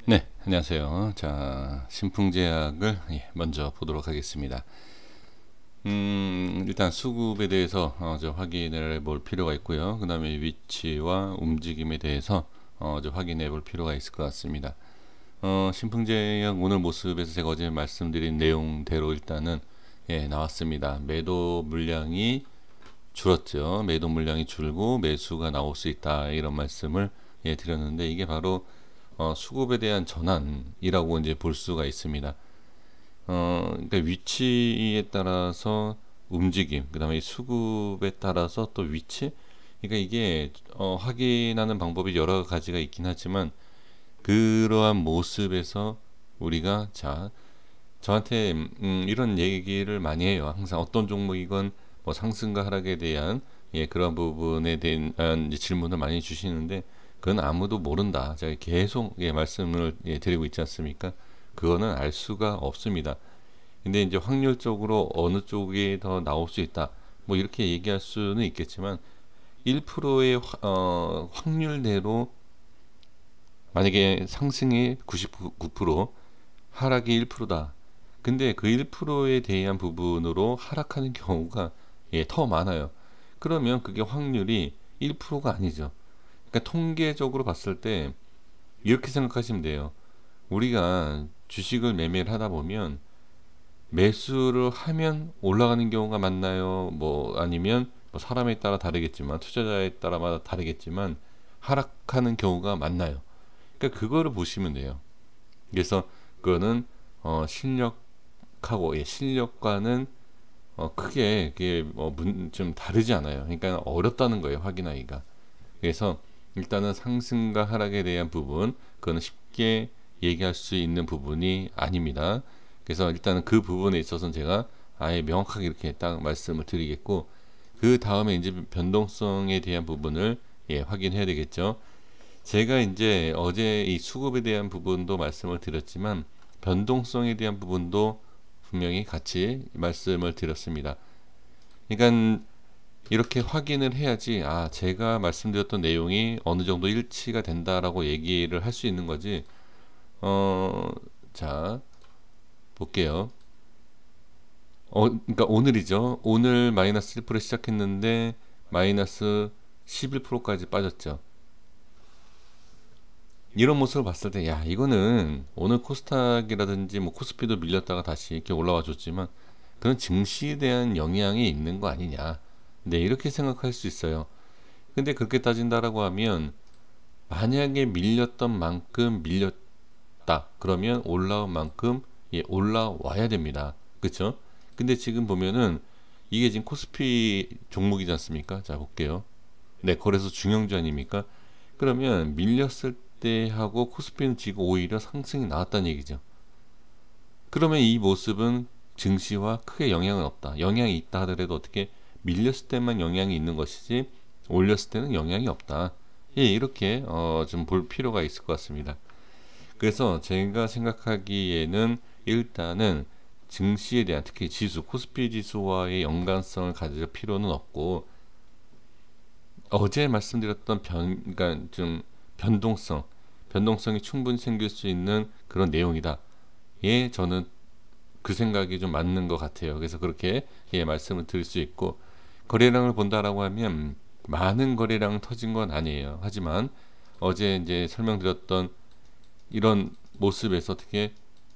네, 안녕하세요. 자, 신풍제약을 먼저 보도록 하겠습니다. 일단 수급에 대해서 좀 확인을 해볼 필요가 있고요. 그 다음에 위치와 움직임에 대해서 좀 확인해 볼 필요가 있을 것 같습니다. 신풍제약 오늘 모습에서 제가 어제 말씀드린 내용대로 일단은 나왔습니다. 매도 물량이 줄었죠. 매도 물량이 줄고 매수가 나올 수 있다, 이런 말씀을 드렸는데, 이게 바로 수급에 대한 전환이라고 이제 볼 수가 있습니다. 그러니까 위치에 따라서 움직임, 그 다음에 수급에 따라서 또 위치, 그러니까 이게 확인하는 방법이 여러 가지가 있긴 하지만, 그러한 모습에서 우리가 저한테 이런 얘기를 많이 해요. 항상 어떤 종목이건 뭐 상승과 하락에 대한 그런 부분에 대한 이제 질문을 많이 주시는데, 그건 아무도 모른다, 제가 계속 말씀을 드리고 있지 않습니까? 그거는 알 수가 없습니다. 근데 이제 확률적으로 어느 쪽이 더 나올 수 있다, 뭐 이렇게 얘기할 수는 있겠지만, 1%의 확률대로 만약에 상승이 99%, 하락이 1%다. 근데 그 1%에 대한 부분으로 하락하는 경우가 더 많아요. 그러면 그게 확률이 1%가 아니죠. 그러니까 통계적으로 봤을 때 이렇게 생각하시면 돼요. 우리가 주식을 매매를 하다 보면 매수를 하면 올라가는 경우가 많나요? 뭐 아니면 뭐 사람에 따라 다르겠지만, 투자자에 따라마다 다르겠지만 하락하는 경우가 많나요? 그러니까 그거를 보시면 돼요. 그래서 그거는 실력하고 실력과는 크게 그게 좀 다르지 않아요. 그러니까 어렵다는 거예요, 확인하기가. 그래서 일단은 상승과 하락에 대한 부분, 그거는 쉽게 얘기할 수 있는 부분이 아닙니다. 그래서 일단은 그 부분에 있어서는 제가 아예 명확하게 이렇게 딱 말씀을 드리겠고, 그 다음에 이제 변동성에 대한 부분을 확인해야 되겠죠. 제가 이제 어제 이 수급에 대한 부분도 말씀을 드렸지만, 변동성에 대한 부분도 분명히 같이 말씀을 드렸습니다. 그러니까 이렇게 확인을 해야지, 제가 말씀드렸던 내용이 어느 정도 일치가 된다라고 얘기를 할 수 있는 거지. 자, 볼게요. 그러니까 오늘이죠. 오늘 마이너스 1% 시작했는데 마이너스 11%까지 빠졌죠. 이런 모습을 봤을 때, 이거는 오늘 코스닥이라든지 뭐 코스피도 밀렸다가 다시 이렇게 올라와 줬지만, 그런 증시에 대한 영향이 있는 거 아니냐, 네, 이렇게 생각할 수 있어요. 근데 그렇게 따진다라고 하면, 만약에 밀렸던 만큼 밀렸다 그러면 올라온 만큼 올라와야 됩니다. 그쵸? 근데 지금 보면은 이게 지금 코스피 종목이지 않습니까? 자, 볼게요. 네, 거래소 중형주 아닙니까? 그러면 밀렸을 때하고 코스피는 지금 오히려 상승이 나왔다는 얘기죠. 그러면 이 모습은 증시와 크게 영향은 없다. 영향이 있다 하더라도 어떻게 밀렸을 때만 영향이 있는 것이지 올렸을 때는 영향이 없다. 이렇게 좀 볼 필요가 있을 것 같습니다. 그래서 제가 생각하기에는 일단은 증시에 대한, 특히 지수, 코스피 지수와의 연관성을 가질 필요는 없고, 어제 말씀드렸던 그러니까 좀 변동성이 충분히 생길 수 있는 그런 내용이다. 저는 그 생각이 좀 맞는 것 같아요. 그래서 그렇게 말씀을 드릴 수 있고, 거래량을 본다라고 하면 많은 거래량 터진 건 아니에요. 하지만 어제 이제 설명드렸던 이런 모습에서 어떻게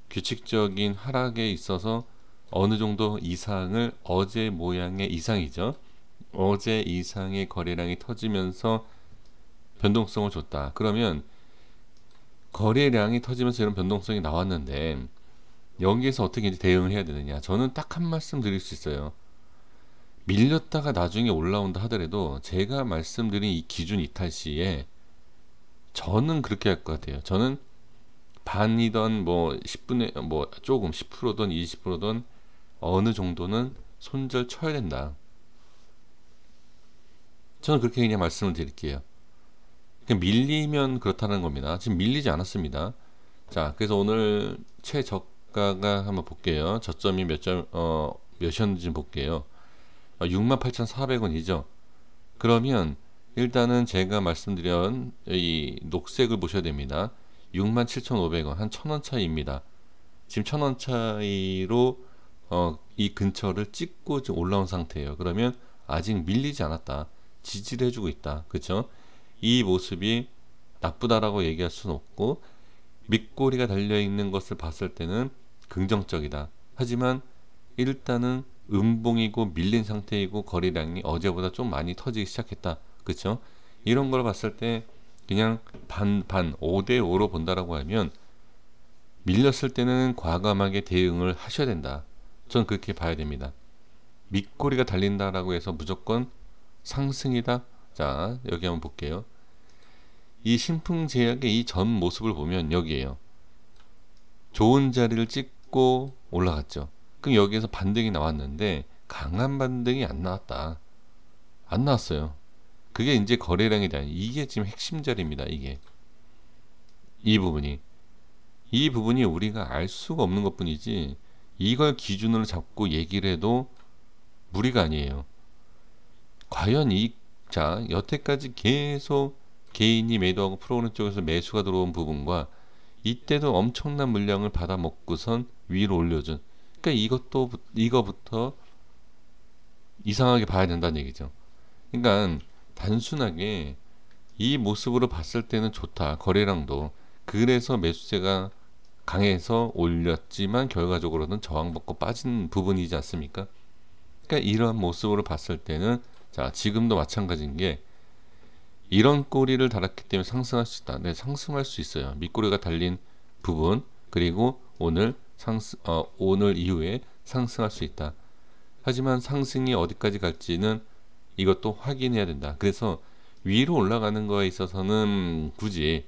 규칙적인 하락에 있어서 어느 정도 이상을, 어제 모양의 이상이죠. 어제 이상의 거래량이 터지면서 변동성을 줬다. 그러면 거래량이 터지면서 이런 변동성이 나왔는데, 여기에서 어떻게 이제 대응을 해야 되느냐. 저는 딱 한 말씀 드릴 수 있어요. 밀렸다가 나중에 올라온다 하더라도 제가 말씀드린 이 기준 이탈 시에 저는 그렇게 할 것 같아요. 저는 반이던 뭐 10분의 뭐 조금 10%든 20%든 어느 정도는 손절 쳐야 된다. 저는 그렇게 그냥 말씀을 드릴게요. 그냥 밀리면 그렇다는 겁니다. 지금 밀리지 않았습니다. 자, 그래서 오늘 최저가가 한번 볼게요. 저점이 몇이었는지 볼게요. 68,400원이죠. 그러면 일단은 제가 말씀드린 이 녹색을 보셔야 됩니다. 67,500원, 한 1,000원 차이입니다. 지금 1,000원 차이로 이 근처를 찍고 지금 올라온 상태예요. 그러면 아직 밀리지 않았다. 지지를 해주고 있다. 그쵸? 이 모습이 나쁘다라고 얘기할 수는 없고, 밑꼬리가 달려있는 것을 봤을 때는 긍정적이다. 하지만 일단은 음봉이고 밀린 상태이고 거래량이 어제보다 좀 많이 터지기 시작했다. 그쵸? 이런 걸 봤을 때 그냥 반반 5대5로 본다라고 하면 밀렸을 때는 과감하게 대응을 하셔야 된다. 전 그렇게 봐야 됩니다. 밑꼬리가 달린다라고 해서 무조건 상승이다. 자, 여기 한번 볼게요. 이 신풍제약의 이 전 모습을 보면 여기에요. 좋은 자리를 찍고 올라갔죠. 그럼 여기에서 반등이 나왔는데 강한 반등이 안 나왔다. 안 나왔어요. 그게 이제 거래량에 대한, 이게 지금 핵심 자리입니다. 이게 이 부분이 우리가 알 수가 없는 것뿐이지, 이걸 기준으로 잡고 얘기를 해도 무리가 아니에요. 과연 자, 여태까지 계속 개인이 매도하고 프로그램 쪽에서 매수가 들어온 부분과 이때도 엄청난 물량을 받아 먹고선 위로 올려준, 그러니까 이거부터 이상하게 봐야 된다는 얘기죠. 그러니까 단순하게 이 모습으로 봤을 때는 좋다. 거래량도 그래서 매수세가 강해서 올렸지만 결과적으로는 저항받고 빠진 부분이지 않습니까? 그러니까 이러한 모습으로 봤을 때는, 자, 지금도 마찬가지인 게 이런 꼬리를 달았기 때문에 상승할 수 있다. 네, 상승할 수 있어요. 밑꼬리가 달린 부분, 그리고 오늘 이후에 상승할 수 있다. 하지만 상승이 어디까지 갈지는 이것도 확인해야 된다. 그래서 위로 올라가는 거에 있어서는 굳이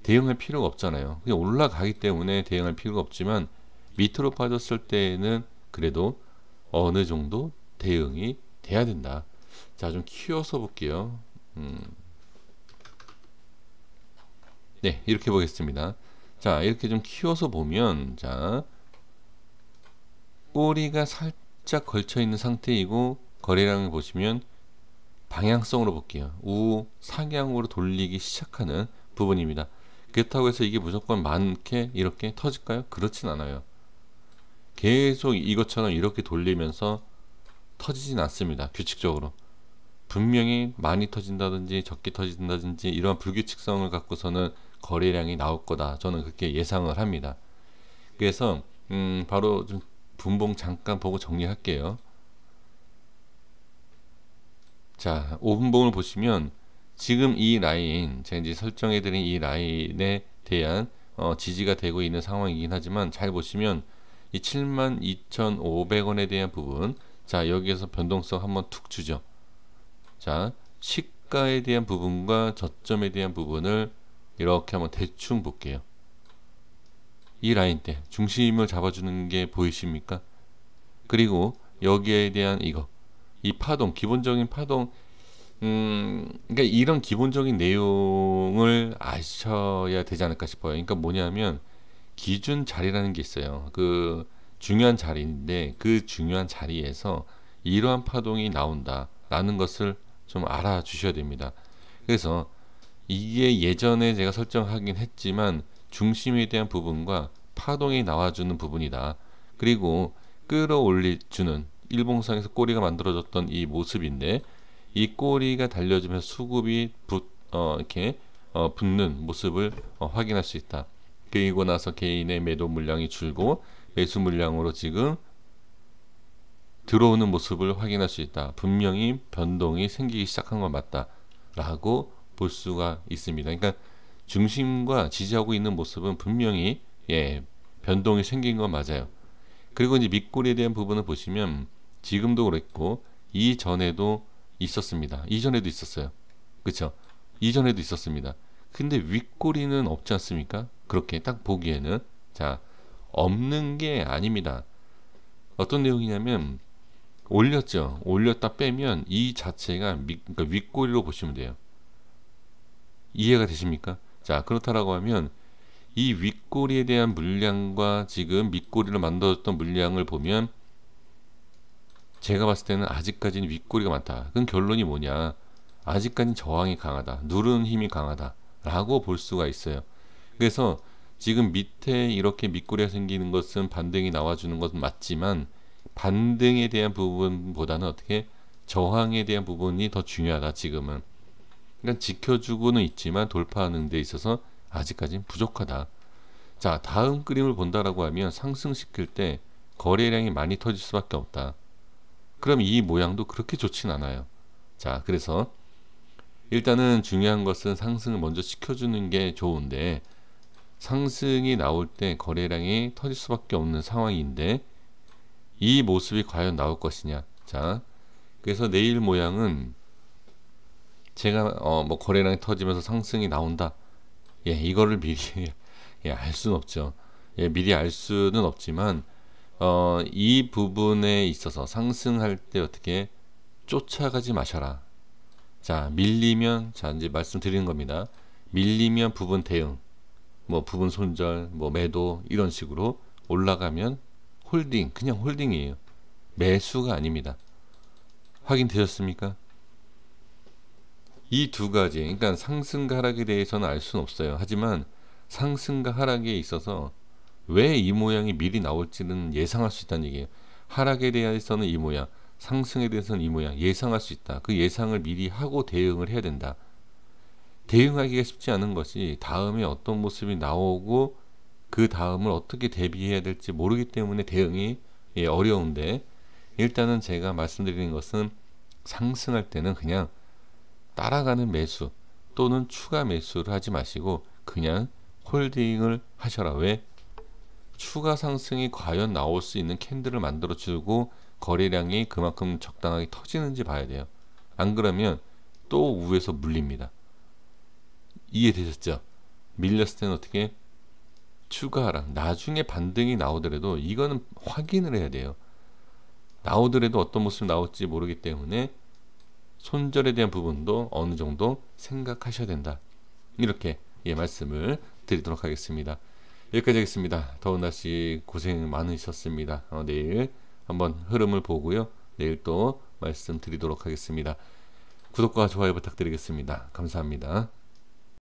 대응할 필요가 없잖아요. 그냥 올라가기 때문에 대응할 필요가 없지만 밑으로 빠졌을 때는 그래도 어느 정도 대응이 돼야 된다. 자, 좀 키워서 볼게요. 네, 이렇게 보겠습니다. 자, 이렇게 좀 키워서 보면, 자, 꼬리가 살짝 걸쳐 있는 상태이고 거래량을 보시면 방향성으로 볼게요. 상향으로 돌리기 시작하는 부분입니다. 그렇다고 해서 이게 무조건 많게 이렇게 터질까요? 그렇진 않아요. 계속 이것처럼 이렇게 돌리면서 터지진 않습니다. 규칙적으로. 분명히 많이 터진다든지 적게 터진다든지 이런 불규칙성을 갖고서는 거래량이 나올 거다. 저는 그렇게 예상을 합니다. 그래서 바로 좀 분봉 잠깐 보고 정리할게요. 자, 5분봉을 보시면 지금 이 라인, 제가 이제 설정해드린 이 라인에 대한 지지가 되고 있는 상황이긴 하지만, 잘 보시면 이 72,500원에 대한 부분, 자, 여기에서 변동성 한번 툭 주죠. 자, 시가에 대한 부분과 저점에 대한 부분을 이렇게 한번 대충 볼게요. 이 라인 때 중심을 잡아주는 게 보이십니까? 그리고 여기에 대한 이 파동, 기본적인 파동, 그러니까 이런 기본적인 내용을 아셔야 되지 않을까 싶어요. 그러니까 뭐냐면 기준 자리라는 게 있어요. 그 중요한 자리인데 그 중요한 자리에서 이러한 파동이 나온다라는 것을 좀 알아주셔야 됩니다. 그래서 이게 예전에 제가 설정하긴 했지만 중심에 대한 부분과 파동이 나와주는 부분이다. 그리고 끌어올려주는 일봉상에서 꼬리가 만들어졌던 이 모습인데, 이 꼬리가 달려주면서 수급이 이렇게 붙는 모습을 확인할 수 있다. 그리고 나서 개인의 매도 물량이 줄고 매수 물량으로 지금 들어오는 모습을 확인할 수 있다. 분명히 변동이 생기기 시작한 건 맞다 라고 볼 수가 있습니다. 그러니까 중심과 지지하고 있는 모습은 분명히 변동이 생긴 건 맞아요. 그리고 이제 밑꼬리에 대한 부분을 보시면 지금도 그랬고 이전에도 있었습니다. 이전에도 있었어요. 그쵸? 이전에도 있었습니다. 근데 윗꼬리는 없지 않습니까? 그렇게 딱 보기에는. 자, 없는 게 아닙니다. 어떤 내용이냐면 올렸죠. 올렸다 빼면 이 자체가 그러니까 윗꼬리로 보시면 돼요. 이해가 되십니까? 자, 그렇다라고 하면 이 윗꼬리에 대한 물량과 지금 밑꼬리를 만들었던 물량을 보면 제가 봤을 때는 아직까지는 윗꼬리가 많다. 그럼 결론이 뭐냐? 아직까지는 저항이 강하다. 누르는 힘이 강하다. 라고 볼 수가 있어요. 그래서 지금 밑에 이렇게 밑꼬리가 생기는 것은 반등이 나와주는 것은 맞지만 반등에 대한 부분보다는 어떻게 저항에 대한 부분이 더 중요하다 지금은. 그러니까 지켜주고는 있지만 돌파하는 데 있어서 아직까지는 부족하다. 자, 다음 그림을 본다라고 하면 상승시킬 때 거래량이 많이 터질 수밖에 없다. 그럼 이 모양도 그렇게 좋진 않아요. 자, 그래서 일단은 중요한 것은 상승을 먼저 시켜주는 게 좋은데, 상승이 나올 때 거래량이 터질 수밖에 없는 상황인데 이 모습이 과연 나올 것이냐. 자, 그래서 내일 모양은 제가 뭐 거래량이 터지면서 상승이 나온다, 예, 이거를 미리 예, 알 수는 없죠. 예, 미리 알 수는 없지만 이 부분에 있어서 상승할 때 어떻게 쫓아가지 마셔라. 자, 밀리면, 자, 이제 말씀드리는 겁니다. 밀리면 부분 대응, 뭐 부분 손절, 뭐 매도, 이런 식으로 올라가면 홀딩, 그냥 홀딩이에요. 매수가 아닙니다. 확인되셨습니까? 이 두 가지, 그러니까 상승과 하락에 대해서는 알 수는 없어요. 하지만 상승과 하락에 있어서 왜 이 모양이 미리 나올지는 예상할 수 있다는 얘기예요. 하락에 대해서는 이 모양, 상승에 대해서는 이 모양 예상할 수 있다. 그 예상을 미리 하고 대응을 해야 된다. 대응하기가 쉽지 않은 것이 다음에 어떤 모습이 나오고 그 다음을 어떻게 대비해야 될지 모르기 때문에 대응이 어려운데, 일단은 제가 말씀드리는 것은 상승할 때는 그냥 따라가는 매수 또는 추가 매수를 하지 마시고 그냥 홀딩을 하셔라. 왜? 추가 상승이 과연 나올 수 있는 캔들을 만들어 주고 거래량이 그만큼 적당하게 터지는지 봐야 돼요. 안 그러면 또 위에서 물립니다. 이해되셨죠? 밀렸을 때는 어떻게 추가 하락, 나중에 반등이 나오더라도 이거는 확인을 해야 돼요. 나오더라도 어떤 모습이 나올지 모르기 때문에 손절에 대한 부분도 어느 정도 생각하셔야 된다. 이렇게 말씀을 드리도록 하겠습니다. 여기까지 하겠습니다. 더운 날씨 고생 많으셨습니다. 내일 한번 흐름을 보고요. 내일 또 말씀드리도록 하겠습니다. 구독과 좋아요 부탁드리겠습니다. 감사합니다.